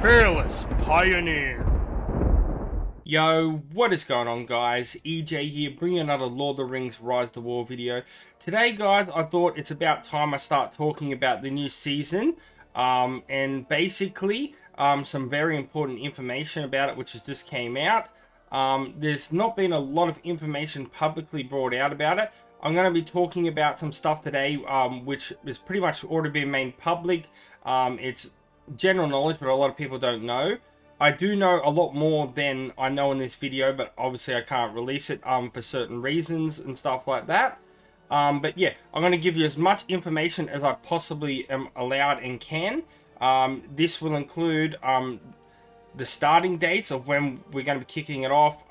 Fearless Pioneer. Yo, what is going on, guys? EJ here, bringing another Lord of the Rings Rise to War video. Today, guys, I thought it's about time I start talking about the new season, and basically some very important information about it, which has just came out. There's not been a lot of information publicly brought out about it. I'm going to be talking about some stuff today, which is pretty much already been made public. It's general knowledge, but a lot of people don't know. I do know a lot more than I know in this video, but obviously I can't release it for certain reasons and stuff like that. But yeah, I'm going to give you as much information as I possibly am allowed and can. This will include the starting dates of when we're going to be kicking it off.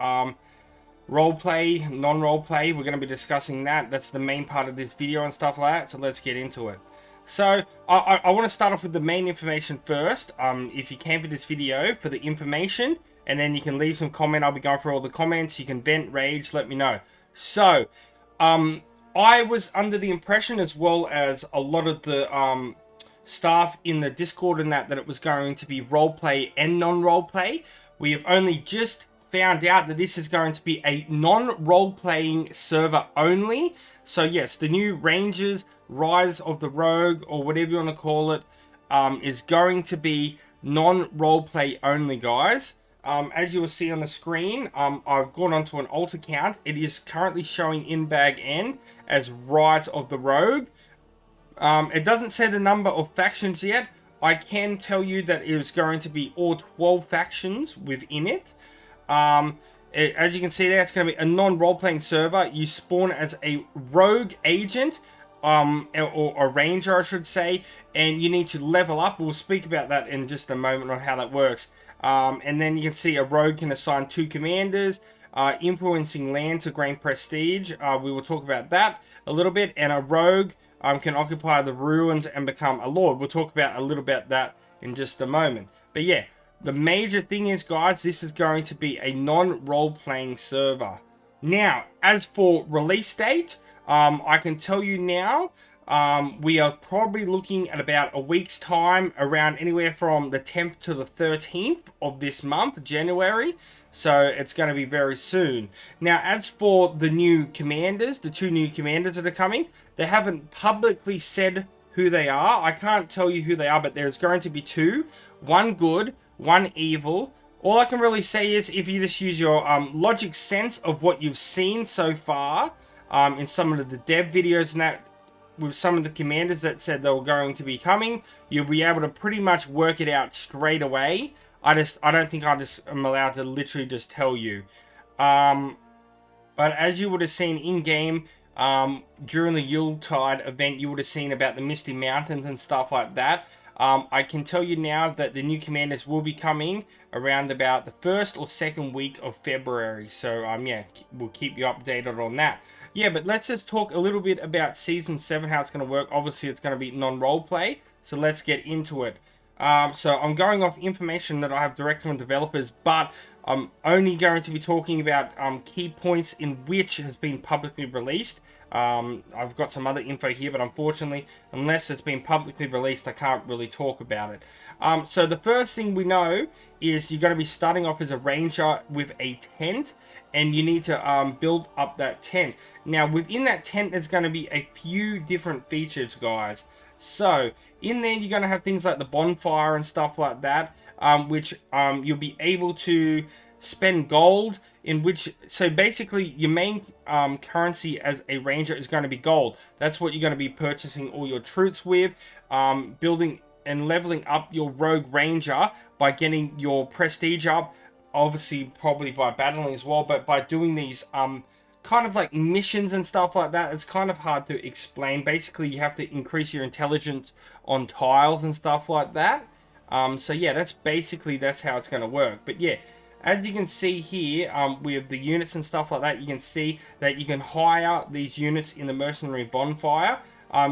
Roleplay, non-roleplay, we're going to be discussing that. That's the main part of this video and stuff like that, so let's get into it. So, I want to start off with the main information first. If you came for this video, for the information, and then you can leave some comment. I'll be going through all the comments. You can vent, rage, let me know. So, I was under the impression, as well as a lot of the staff in the Discord and that it was going to be roleplay and non-roleplay. We have only just found out that this is going to be a non-role-playing server only. So yes, the new Rangers Rise of the Rogue, or whatever you want to call it, is going to be non-roleplay only, guys. As you will see on the screen, I've gone onto an alt account. It is currently showing in bag N as Rise of the Rogue. It doesn't say the number of factions yet. I can tell you that it is going to be all 12 factions within it. As you can see there, it's going to be a non-role-playing server. You spawn as a rogue agent, or a ranger, I should say, and you need to level up. We'll speak about that in just a moment on how that works. And then you can see a rogue can assign 2 commanders, influencing land to gain prestige. We will talk about that a little bit. And a rogue can occupy the ruins and become a lord. We'll talk about a little bit that in just a moment. But yeah, the major thing is, guys, this is going to be a non-role-playing server. Now, as for release date, I can tell you now, we are probably looking at about a week's time, around anywhere from the 10th to the 13th of this month, January. So it's going to be very soon. Now, as for the new commanders, the 2 new commanders that are coming, they haven't publicly said who they are. I can't tell you who they are, but there's going to be 2. One good, one evil. All I can really say is, if you just use your logic sense of what you've seen so far, in some of the dev videos and that, with some of the commanders that said they were going to be coming, you'll be able to pretty much work it out straight away. I don't think I just am allowed to literally just tell you. But as you would have seen in game, during the Yuletide event, you would have seen about the Misty Mountains and stuff like that. I can tell you now that the new commanders will be coming around about the 1st or 2nd week of February. So, yeah, we'll keep you updated on that. Yeah, but let's just talk a little bit about Season 7, how it's going to work. Obviously, it's going to be non-roleplay, so let's get into it. So I'm going off information that I have direct from developers, but I'm only going to be talking about key points in which has been publicly released. I've got some other info here, but unfortunately, unless it's been publicly released, I can't really talk about it. So the first thing we know is you're going to be starting off as a ranger with a tent, and you need to build up that tent. Now, within that tent, there's going to be a few different features, guys. So, in there, you're going to have things like the bonfire and stuff like that, which you'll be able to spend gold, in which, so basically, your main currency as a ranger is going to be gold. That's what you're going to be purchasing all your troops with, building and leveling up your rogue ranger by getting your prestige up, obviously probably by battling as well, but by doing these kind of like missions and stuff like that. It's kind of hard to explain. Basically, you have to increase your intelligence on tiles and stuff like that. So yeah, that's how it's going to work. But yeah, as you can see here, with the units and stuff like that, you can see that you can hire these units in the mercenary bonfire.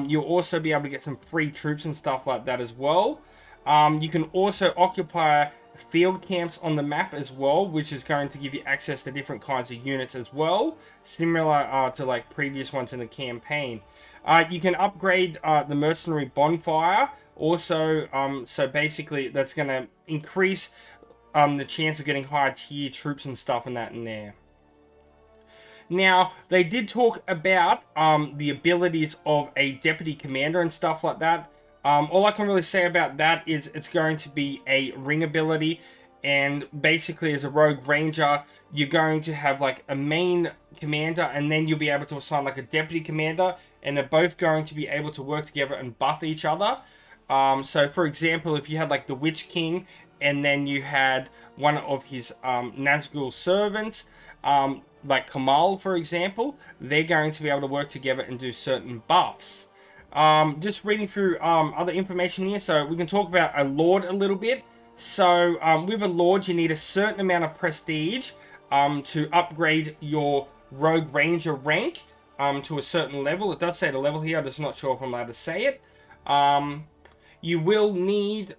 You'll also be able to get some free troops and stuff like that as well. You can also occupy field camps on the map as well, which is going to give you access to different kinds of units as well, similar to like previous ones in the campaign. You can upgrade the mercenary bonfire also, so basically that's going to increase the chance of getting higher tier troops and stuff and that in there. Now, they did talk about the abilities of a deputy commander and stuff like that. All I can really say about that is it's going to be a ring ability, and basically as a rogue ranger, you're going to have like a main commander, and then you'll be able to assign like a deputy commander, and they're both going to be able to work together and buff each other. So for example, if you had like the Witch King, and then you had one of his Nazgul servants, like Kamal, for example, they're going to be able to work together and do certain buffs. Just reading through other information here, so we can talk about a Lord a little bit. So with a Lord, you need a certain amount of prestige to upgrade your Rogue Ranger rank to a certain level. It does say the level here, I'm just not sure if I'm allowed to say it. You will need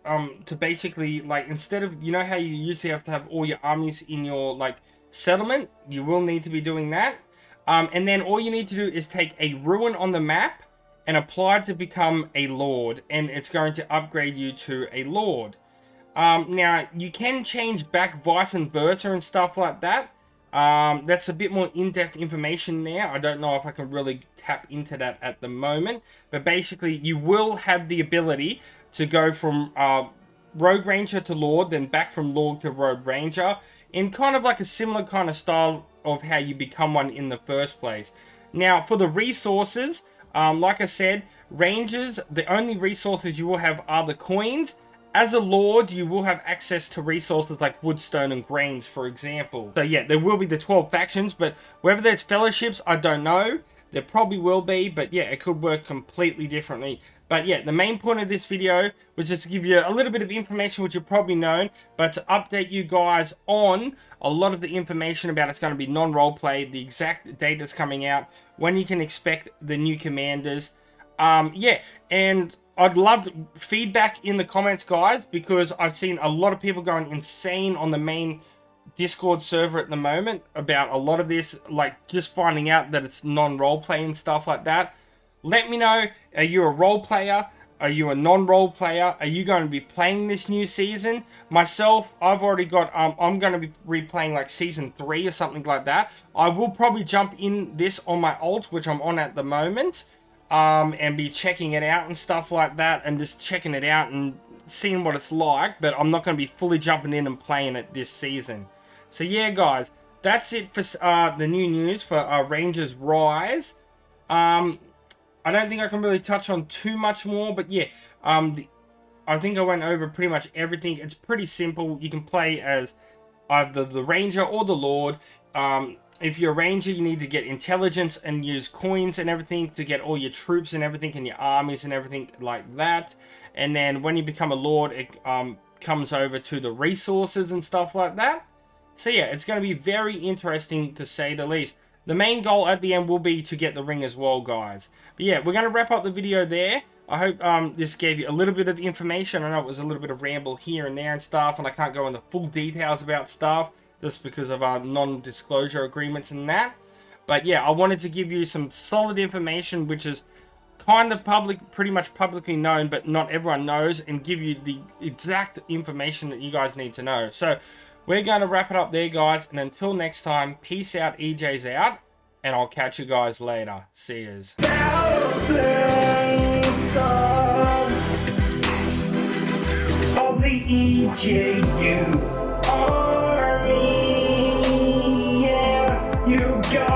to basically, like, instead of, you know how you usually have to have all your armies in your, like, settlement, you will need to be doing that. And then all you need to do is take a ruin on the map and apply to become a Lord, and it's going to upgrade you to a Lord. Now, you can change back vice versa and stuff like that. That's a bit more in-depth information there. I don't know if I can really tap into that at the moment. But basically, you will have the ability to go from Rogue Ranger to Lord, then back from Lord to Rogue Ranger, in kind of like a similar kind of style of how you become one in the first place. Now, for the resources, like I said, Rangers, the only resources you will have are the coins. As a Lord, you will have access to resources like wood, stone, and grains, for example. So yeah, there will be the 12 factions, but whether there's fellowships, I don't know. There probably will be, but yeah, it could work completely differently. But yeah, the main point of this video was just to give you a little bit of information which you've probably known, but to update you guys on a lot of the information about it's going to be non-roleplay, the exact date that's coming out, when you can expect the new commanders. Yeah, and I'd love feedback in the comments, guys, because I've seen a lot of people going insane on the main Discord server at the moment about a lot of this, like just finding out that it's non-roleplay and stuff like that. Let me know, are you a role player? Are you a non-role player? Are you going to be playing this new season? Myself, I've already got, I'm going to be replaying like season 3 or something like that. I will probably jump in this on my alt, which I'm on at the moment, and be checking it out and stuff like that, and just checking it out and seeing what it's like, but I'm not going to be fully jumping in and playing it this season. So yeah, guys, that's it for the new news for Rangers Rise. I don't think I can really touch on too much more, but yeah, I think I went over pretty much everything. It's pretty simple. You can play as either the Ranger or the Lord. If you're a Ranger, you need to get intelligence and use coins and everything to get all your troops and everything and your armies and everything like that. And then when you become a Lord, it comes over to the resources and stuff like that. So yeah, it's going to be very interesting to say the least. The main goal at the end will be to get the ring as well, guys. But yeah, we're going to wrap up the video there. I hope this gave you a little bit of information. I know it was a little bit of ramble here and there and stuff, and I can't go into full details about stuff just because of our non-disclosure agreements and that. But yeah, I wanted to give you some solid information, which is kind of pretty much publicly known, but not everyone knows, and give you the exact information that you guys need to know. So we're going to wrap it up there, guys, and until next time, peace out, EJ's out, and I'll catch you guys later. See yous. Thousands songs of the EJU Army. Yeah, you got